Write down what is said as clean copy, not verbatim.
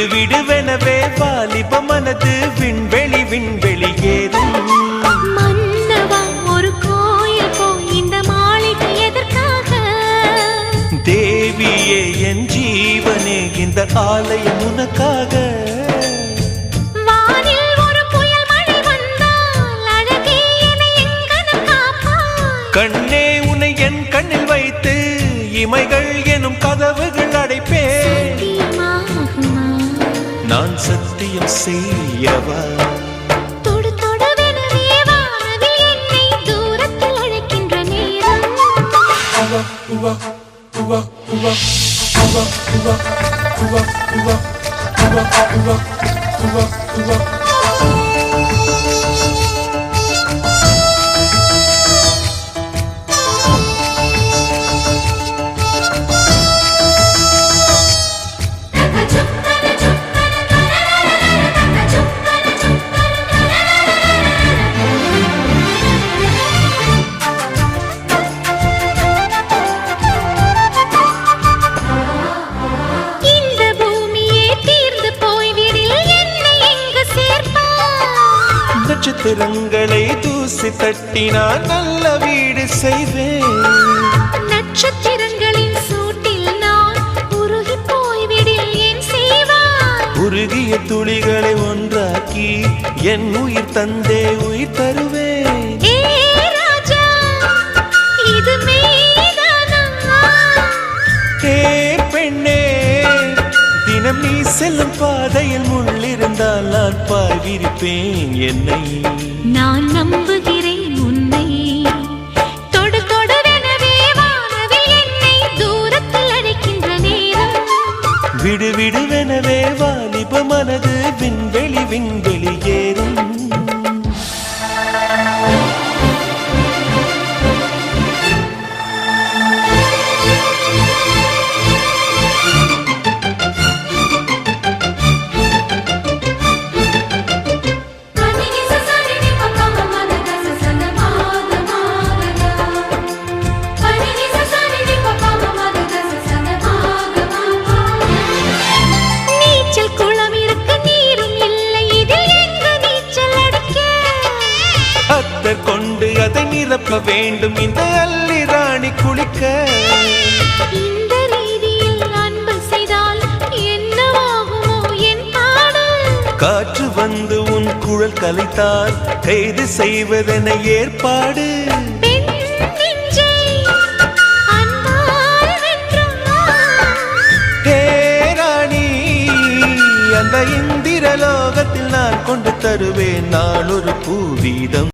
விடு விடுவெனவே வாலிப மனது விண்வெளி விண்வெளி ஏறும். மன்னவா ஒரு கோயில் போய் இந்த மாளிகை எதற்காக? தேவியே என் ஜீவனே இந்த ஆலயம் உனக்காக. வானில் ஒரு புயல் மழை வந்தால் அழகே என்னை எங்கனம் காப்பாய். கண்ணே உன்னை என் கண்ணில் வைத்து இமைகள் எனும் கதவுகள் அடைப்பேன். நான் சத்தியம் செய்யவா? தொடு தொடுவெனவே வானவில் என்னை தூரத்தில் அழைக்கின்ற நேரம். நட்சத்திரங்களை தூசி தட்டினால் நல்ல வீடு செய்வேன். நட்சத்திரங்களின் சூட்டில் நான் உருகி போய்விடில் என் செய்வாய். உருகிய துளிகளை ஒன்றாக்கி என் உயிர் தந்தே உயிர் தருவேன். ஏ ராஜா, இது மெய்தானா? ஏ பெண்ணே, தினம் நீ செல்லும் பாதையில் முள்ளிருந்தால் நான் பாய்விருப்பேன் என்னை. நான் நம்புகிறேன் உன்னை. தொடு தொடுவெனவே வானவில் என்னை தூரத்தில் அழைக்கின்ற நேரம். விடு விடுவெனவே வாலிப மனது விண்வெளி விண்வெளி ஏறும். கொண்டு அதை நிரப்ப வேண்டும் இந்த அல்லி ராணி குளிக்க. இந்த ரீதியில் அன்பு செய்தால் என்னவாகுமோ என் பாடல்? காற்று வந்து உன் குழல் கலைத்தால் கைது செய்வதென ஏற்பாடு. ராணி, அந்த இந்திரலோகத்தில் நான் கொண்டு தருவேன் நான் ஒரு பூவீதம்.